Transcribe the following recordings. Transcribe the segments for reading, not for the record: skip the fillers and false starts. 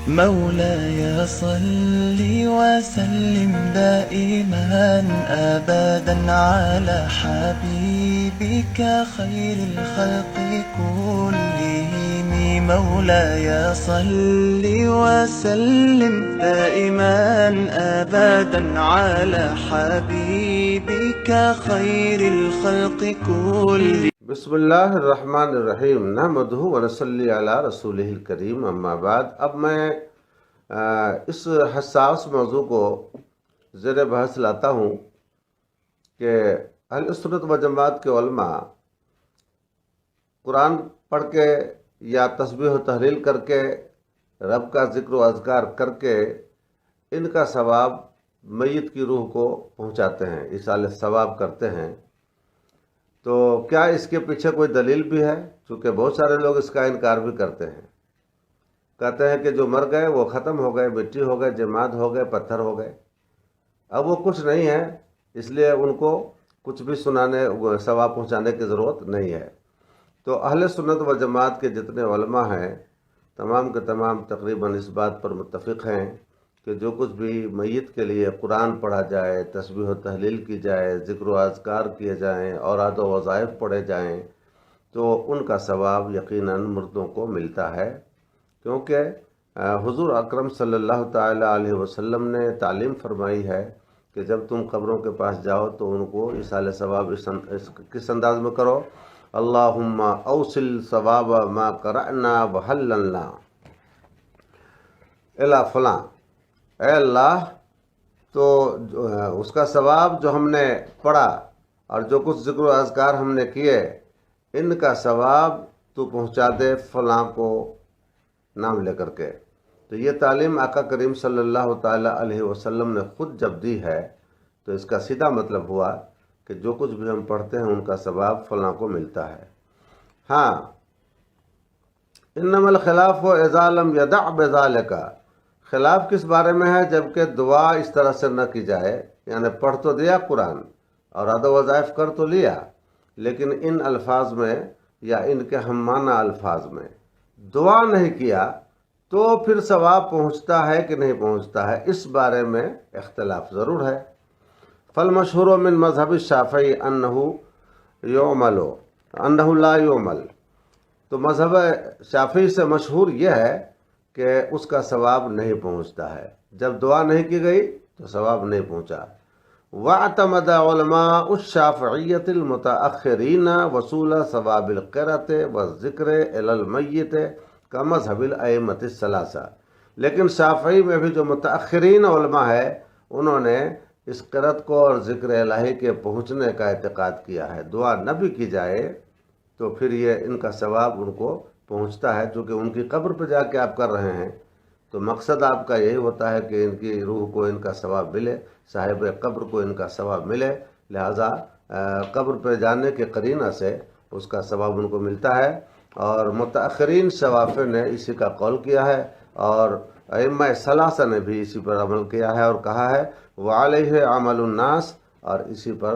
مولاي صل وسلم دائما أبدا على حبيبك خير الخلق كلهم. مولاي صل وسلم دائما أبدا على حبيبك خير الخلق كلهم. بسم اللہ الرحمن الرحیم نحمدہ ونصلی علی رسولہ الکریم اما بعد. اب میں اس حساس موضوع کو زیر بحث لاتا ہوں کہ اہل سنت و جماعت کے علماء قرآن پڑھ کے یا تسبیح و تحلیل کر کے رب کا ذکر و اذکار کر کے ان کا ثواب میت کی روح کو پہنچاتے ہیں، ایصال ثواب کرتے ہیں. تو کیا اس کے پیچھے کوئی دلیل بھی ہے؟ چونکہ بہت سارے لوگ اس کا انکار بھی کرتے ہیں، کہتے ہیں کہ جو مر گئے وہ ختم ہو گئے، مٹی ہو گئے، جماد ہو گئے، پتھر ہو گئے، اب وہ کچھ نہیں ہے، اس لیے ان کو کچھ بھی سنانے ثواب پہنچانے کی ضرورت نہیں ہے. تو اہل سنت و جماعت کے جتنے علماء ہیں تمام کے تمام تقریباً اس بات پر متفق ہیں کہ جو کچھ بھی میت کے لیے قرآن پڑھا جائے، تسبیح و تحلیل کی جائے، ذکر و اذکار کیے جائیں، اوراد و وظائف پڑھے جائیں تو ان کا ثواب یقیناً مردوں کو ملتا ہے، کیونکہ حضور اکرم صلی اللہ تعالی علیہ وسلم نے تعلیم فرمائی ہے کہ جب تم قبروں کے پاس جاؤ تو ان کو ایصال ثواب کس انداز میں کرو؟ اللہم اوصل ثواب ما قرأنا وحللنا الی فلاں. اے اللہ، تو اس کا ثواب جو ہم نے پڑھا اور جو کچھ ذکر و اذکار ہم نے کیے ان کا ثواب تو پہنچا دے فلاں کو نام لے کر کے. تو یہ تعلیم آقا کریم صلی اللہ تعالی علیہ وسلم نے خود جب دی ہے تو اس کا سیدھا مطلب ہوا کہ جو کچھ بھی ہم پڑھتے ہیں ان کا ثواب فلاں کو ملتا ہے. ہاں، انما الخلاف اذا لم یدع بذلک، خلاف کس بارے میں ہے؟ جبکہ دعا اس طرح سے نہ کی جائے، یعنی پڑھ تو دیا قرآن اور ادا وظائف کر تو لیا، لیکن ان الفاظ میں یا ان کے ہم معنی الفاظ میں دعا نہیں کیا تو پھر ثواب پہنچتا ہے کہ نہیں پہنچتا ہے، اس بارے میں اختلاف ضرور ہے. فالمشہور من مذہب الشافعی انہ لا یعمل. تو مذہب شافعی سے مشہور یہ ہے کہ اس کا ثواب نہیں پہنچتا ہے، جب دعا نہیں کی گئی تو ثواب نہیں پہنچا. واعتمد علماء الشافعیۃ المتأخرین وصول ثواب القرأۃ والذکر الی المیت کمذہب الائمۃ الثلاثہ. لیکن شافعی میں بھی جو متأخرین علماء ہے انہوں نے اس قرأت کو اور ذکر الہی کے پہنچنے کا اعتقاد کیا ہے. دعا نہ بھی کی جائے تو پھر یہ ان کا ثواب ان کو پہنچتا ہے، چونکہ ان کی قبر پہ جا کے آپ کر رہے ہیں تو مقصد آپ کا یہی ہوتا ہے کہ ان کی روح کو ان کا ثواب ملے، صاحب قبر کو ان کا ثواب ملے، لہذا قبر پہ جانے کے قرینہ سے اس کا ثواب ان کو ملتا ہے. اور متأخرین شوافع نے اسی کا قول کیا ہے اور ائمہ ثلاثہ نے بھی اسی پر عمل کیا ہے اور کہا ہے وعلیہ عمل الناس، اور اسی پر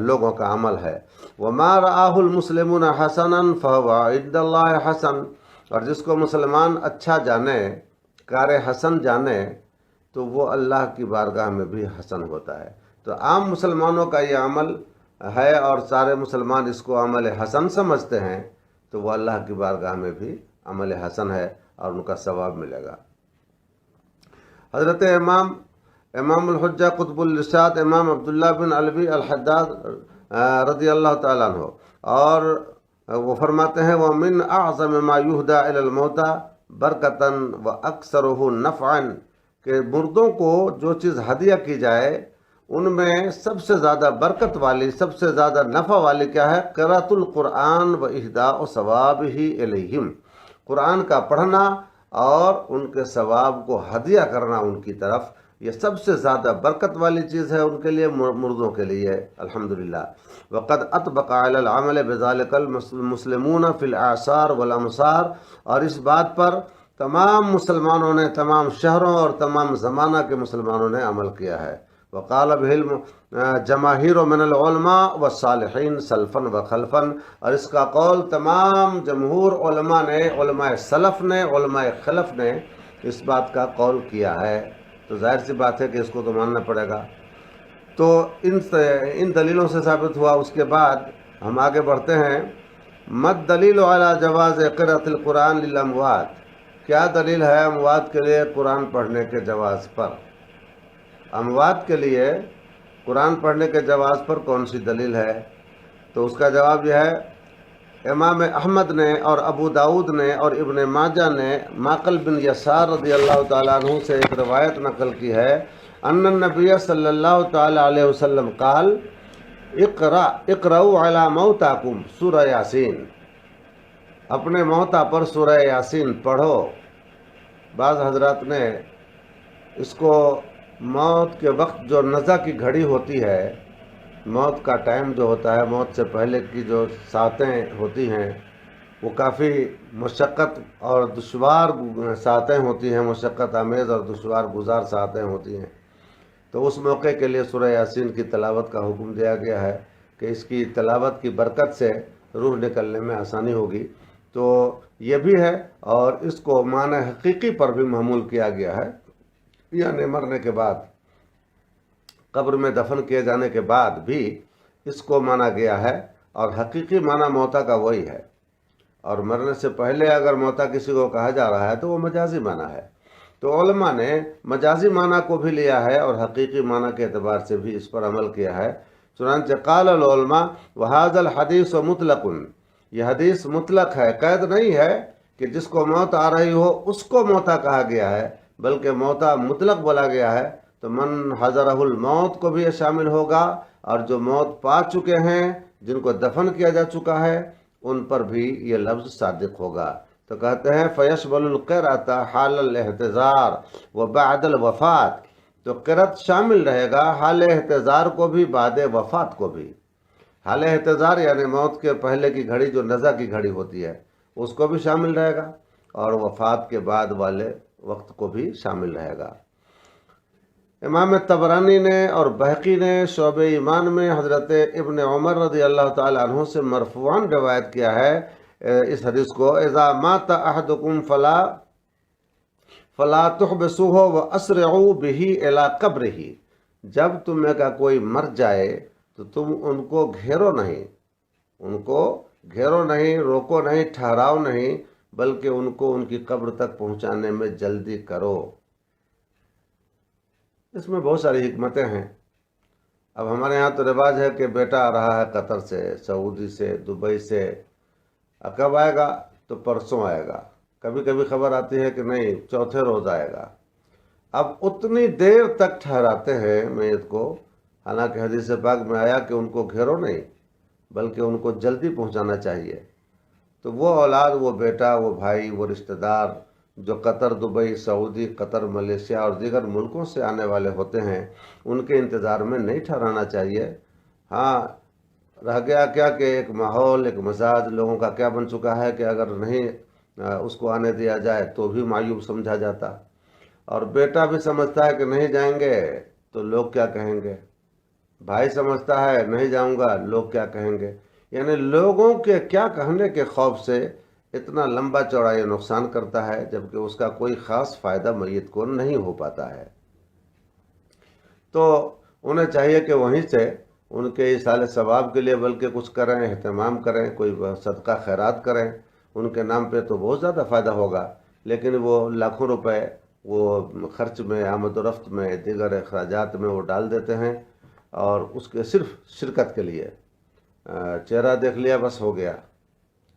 لوگوں کا عمل ہے. وما رآہ المسلمون حسنا فہو عند اللہ حسن، اور جس کو مسلمان اچھا جانے، کار حسن جانے، تو وہ اللہ کی بارگاہ میں بھی حسن ہوتا ہے. تو عام مسلمانوں کا یہ عمل ہے اور سارے مسلمان اس کو عمل حسن سمجھتے ہیں تو وہ اللہ کی بارگاہ میں بھی عمل حسن ہے اور ان کا ثواب ملے گا. حضرت امام الحجہ قطب الارشاد امام عبداللہ بن علوی الحداد رضی اللہ تعالیٰ عنہ، اور وہ فرماتے ہیں وَمِنْ أَعْظَمِ مَا يُهْدَى إِلَى الْمَوْتَى بَرْكَةً وَأَكْثَرُهُ نَفْعًا، کہ مردوں کو جو چیز ہدیہ کی جائے ان میں سب سے زیادہ برکت والی، سب سے زیادہ نفع والی کیا ہے؟ قراءۃ القرآن وإہداء ثوابہ الیہم، قرآن کا پڑھنا اور ان کے ثواب کو ہدیہ کرنا ان کی طرف، یہ سب سے زیادہ برکت والی چیز ہے ان کے لیے، مردوں کے لیے. الحمدللہ. وقد اطبق علی العمل بذلک المسلمون فی الاعصار والامصار، اور اس بات پر تمام مسلمانوں نے، تمام شہروں اور تمام زمانہ کے مسلمانوں نے عمل کیا ہے. وقال به جماہیر من العلماء والصالحین سلفا وخلفا، اور اس کا قول تمام جمہور علماء نے، علماء سلف نے، علماء خلف نے اس بات کا قول کیا ہے، تو ظاہر سی بات ہے کہ اس کو تو ماننا پڑے گا۔ تو ان دلیلوں سے ثابت ہوا۔ اس کے بعد ہم آگے بڑھتے ہیں۔ مد دلیل علی جواز قراءۃ القرآن للاموات، کیا دلیل ہے اموات کے لیے قرآن پڑھنے کے جواز پر؟ اموات کے لیے قرآن پڑھنے کے جواز پر کون سی دلیل ہے؟ تو اس کا جواب یہ ہے، امام احمد نے اور ابو داود نے اور ابن ماجہ نے معقل بن یسار رضی اللہ تعالیٰ عنہ سے ایک روایت نقل کی ہے، ان النبی صلی اللہ تعالیٰ علیہ وسلم قال اقرؤوا علی موتاکم سورہ یاسین، اپنے موتا پر سورہ یاسین پڑھو۔ بعض حضرات نے اس کو موت کے وقت جو نزع کی گھڑی ہوتی ہے، موت کا ٹائم جو ہوتا ہے، موت سے پہلے کی جو ساعتیں ہوتی ہیں وہ کافی مشقت اور دشوار ساعتیں ہوتی ہیں، مشقت آمیز اور دشوار گزار ساعتیں ہوتی ہیں، تو اس موقع کے لیے سورہ یاسین کی تلاوت کا حکم دیا گیا ہے کہ اس کی تلاوت کی برکت سے روح نکلنے میں آسانی ہوگی۔ تو یہ بھی ہے، اور اس کو معنی حقیقی پر بھی محمول کیا گیا ہے، یعنی مرنے کے بعد، قبر میں دفن کیے جانے کے بعد بھی اس کو مانا گیا ہے، اور حقیقی معنی موتا کا وہی ہے، اور مرنے سے پہلے اگر موتا کسی کو کہا جا رہا ہے تو وہ مجازی معنی ہے۔ تو علماء نے مجازی معنی کو بھی لیا ہے اور حقیقی معنی کے اعتبار سے بھی اس پر عمل کیا ہے۔ چنانچہ قال العلماء وهذا الحدیث مطلق، یہ حدیث مطلق ہے، قید نہیں ہے کہ جس کو موت آ رہی ہو اس کو موتا کہا گیا ہے، بلکہ موتا مطلق بولا گیا ہے۔ تو من حضرہ الموت کو بھی یہ شامل ہوگا، اور جو موت پا چکے ہیں، جن کو دفن کیا جا چکا ہے، ان پر بھی یہ لفظ صادق ہوگا۔ تو کہتے ہیں فیشمل القرأۃ حال الاحتضار و بعد الوفات، تو قرأت شامل رہے گا حال احتضار کو بھی، بعد وفات کو بھی۔ حال احتضار یعنی موت کے پہلے کی گھڑی جو نزع کی گھڑی ہوتی ہے اس کو بھی شامل رہے گا، اور وفات کے بعد والے وقت کو بھی شامل رہے گا۔ امام طبرانی نے اور بہقی نے شعب ایمان میں حضرت ابن عمر رضی اللہ تعالی عنہ سے مرفوعاً روایت کیا ہے اس حدیث کو، اذا مات احدکم فلا تحبسوه واسرعوا به الى قبره، جب تم میں کا کوئی مر جائے تو تم ان کو گھیرو نہیں، ان کو گھیرو نہیں، روکو نہیں، ٹھہراؤ نہیں، بلکہ ان کو ان کی قبر تک پہنچانے میں جلدی کرو۔ اس میں بہت ساری حکمتیں ہیں۔ اب ہمارے ہاں تو رواج ہے کہ بیٹا آ رہا ہے قطر سے، سعودی سے، دبئی سے، کب آئے گا؟ تو پرسوں آئے گا۔ کبھی کبھی خبر آتی ہے کہ نہیں، چوتھے روز آئے گا۔ اب اتنی دیر تک ٹھہراتے ہیں میت کو، حالانکہ حدیث پاک میں آیا کہ ان کو گھیرو نہیں بلکہ ان کو جلدی پہنچانا چاہیے۔ تو وہ اولاد، وہ بیٹا، وہ بھائی، وہ رشتہ دار جو قطر، دبئی، سعودی، قطر، ملیشیا اور دیگر ملکوں سے آنے والے ہوتے ہیں، ان کے انتظار میں نہیں ٹھہرانا چاہیے۔ ہاں، رہ گیا کیا کہ ایک ماحول، ایک مزاج لوگوں کا کیا بن چکا ہے کہ اگر نہیں اس کو آنے دیا جائے تو بھی معیوب سمجھا جاتا، اور بیٹا بھی سمجھتا ہے کہ نہیں جائیں گے تو لوگ کیا کہیں گے، بھائی سمجھتا ہے نہیں جاؤں گا لوگ کیا کہیں گے، یعنی لوگوں کے کیا کہنے کے خوف سے اتنا لمبا چوڑا یہ نقصان کرتا ہے، جبکہ اس کا کوئی خاص فائدہ میت کو نہیں ہو پاتا ہے۔ تو انہیں چاہیے کہ وہیں سے ان کے ایصال ثواب کے لیے بلکہ کچھ کریں، اہتمام کریں، کوئی صدقہ خیرات کریں، ان کے نام پہ تو بہت زیادہ فائدہ ہوگا، لیکن وہ لاکھوں روپے وہ خرچ میں، آمد و رفت میں، دیگر اخراجات میں وہ ڈال دیتے ہیں، اور اس کے صرف شرکت کے لیے چہرہ دیکھ لیا بس ہو گیا،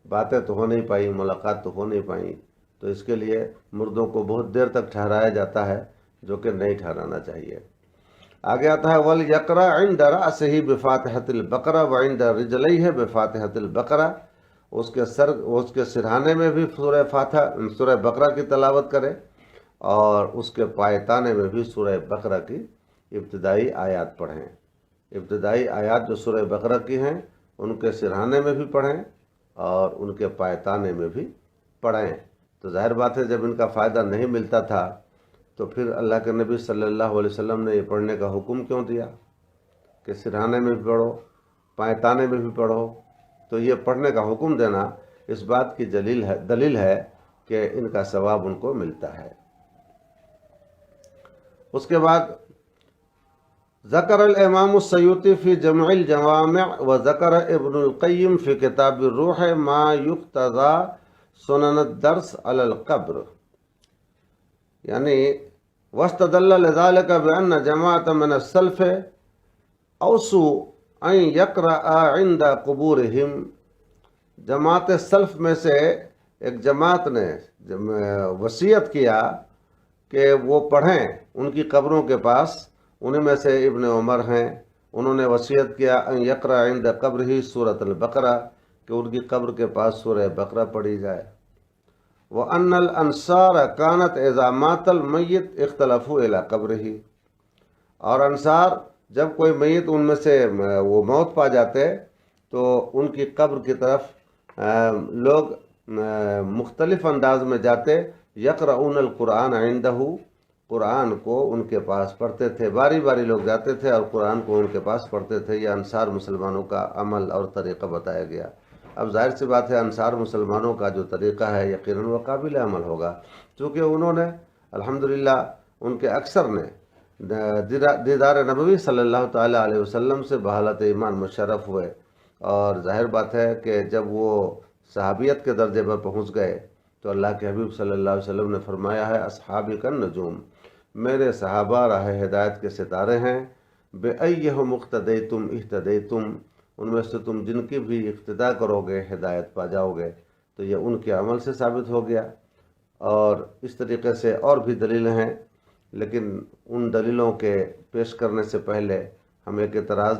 باتیں تو ہو نہیں پائی، ملاقات تو ہو نہیں پائیں، تو اس کے لیے مردوں کو بہت دیر تک ٹھہرایا جاتا ہے، جو کہ نہیں ٹھہرانا چاہیے۔ آگے آتا ہے وَلْيَقْرَأْ عِنْدَ رَأْسِهِ بِفَاتِحَةِ الْبَقَرَةِ وَعِنْدَ رِجْلَيْهِ بِفَاتِحَةِ الْبَقَرَةِ، اس کے سرہانے میں بھی سورہ بقرہ کی تلاوت کرے، اور اس کے پایتانے میں بھی سورہ بقرہ کی ابتدائی آیات پڑھیں۔ ابتدائی آیات جو سورہ بقرہ کی ہیں ان کے سرہانے میں بھی پڑھیں اور ان کے پایتانے میں بھی پڑھیں۔ تو ظاہر بات ہے جب ان کا فائدہ نہیں ملتا تھا تو پھر اللہ کے نبی صلی اللہ علیہ وسلم نے یہ پڑھنے کا حکم کیوں دیا کہ سرہانے میں بھی پڑھو، پایتانے میں بھی پڑھو؟ تو یہ پڑھنے کا حکم دینا اس بات کی دلیل ہے کہ ان کا ثواب ان کو ملتا ہے۔ اس کے بعد ذکر الامام السیوطی فی جمع الجوامع و ذکر ابن القیم فی کتاب الروح ما یقتضی سنن الدرس علی القبر، یعنی واستدل لذلك بأن جماعة من السلف اوصوا ان يقرأ عند قبورهم، جماعت سلف میں سے ایک جماعت نے وصیت کیا کہ وہ پڑھیں ان کی قبروں کے پاس، انہیں میں سے ابن عمر ہیں، انہوں نے وصیت کیا ان یقرأ عند قبرہ سورۃ البقرہ، کہ ان کی قبر کے پاس سورہ بقرہ پڑھی جائے۔ وَأَنَّ الْأَنصَارَ كَانَتْ إِذَا مَاتَ الْمَيِّتُ اخْتَلَفُوا إِلَىٰ قَبْرِهِ، اور انصار جب کوئی میت ان میں سے وہ موت پا جاتے تو ان کی قبر کی طرف لوگ مختلف انداز میں جاتے، یقرؤون القرآن عندہ، قرآن کو ان کے پاس پڑھتے تھے، باری باری لوگ جاتے تھے اور قرآن کو ان کے پاس پڑھتے تھے۔ یہ انصار مسلمانوں کا عمل اور طریقہ بتایا گیا۔ اب ظاہر سی بات ہے انصار مسلمانوں کا جو طریقہ ہے یقیناً وہ قابل عمل ہوگا، چونکہ انہوں نے الحمدللہ ان کے اکثر نے دیدار نبوی صلی اللہ تعالیٰ علیہ وسلم سے بحالت ایمان مشرف ہوئے، اور ظاہر بات ہے کہ جب وہ صحابیت کے درجے پر پہنچ گئے تو اللہ کے حبیب صلی اللہ علیہ وسلم نے فرمایا ہے اصحابی کالنجوم، میرے صحابہ راہ ہدایت کے ستارے ہیں، بِأَيِّهُمُ اقْتَدَيْتُمْ اهْتَدَيْتُمْ، ان میں سے تم جن کی بھی اقتداء کرو گے ہدایت پا جاؤ گے۔ تو یہ ان کے عمل سے ثابت ہو گیا، اور اس طریقے سے اور بھی دلیلیں ہیں، لیکن ان دلیلوں کے پیش کرنے سے پہلے ہم ایک اعتراض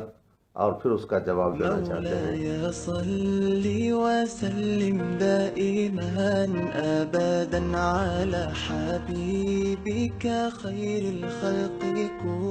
اور پھر اس کا جواب دینا چاہتے ہیں۔ مولاي صل وسلم دائما أبدا على حبيبك خير الخلق كلهم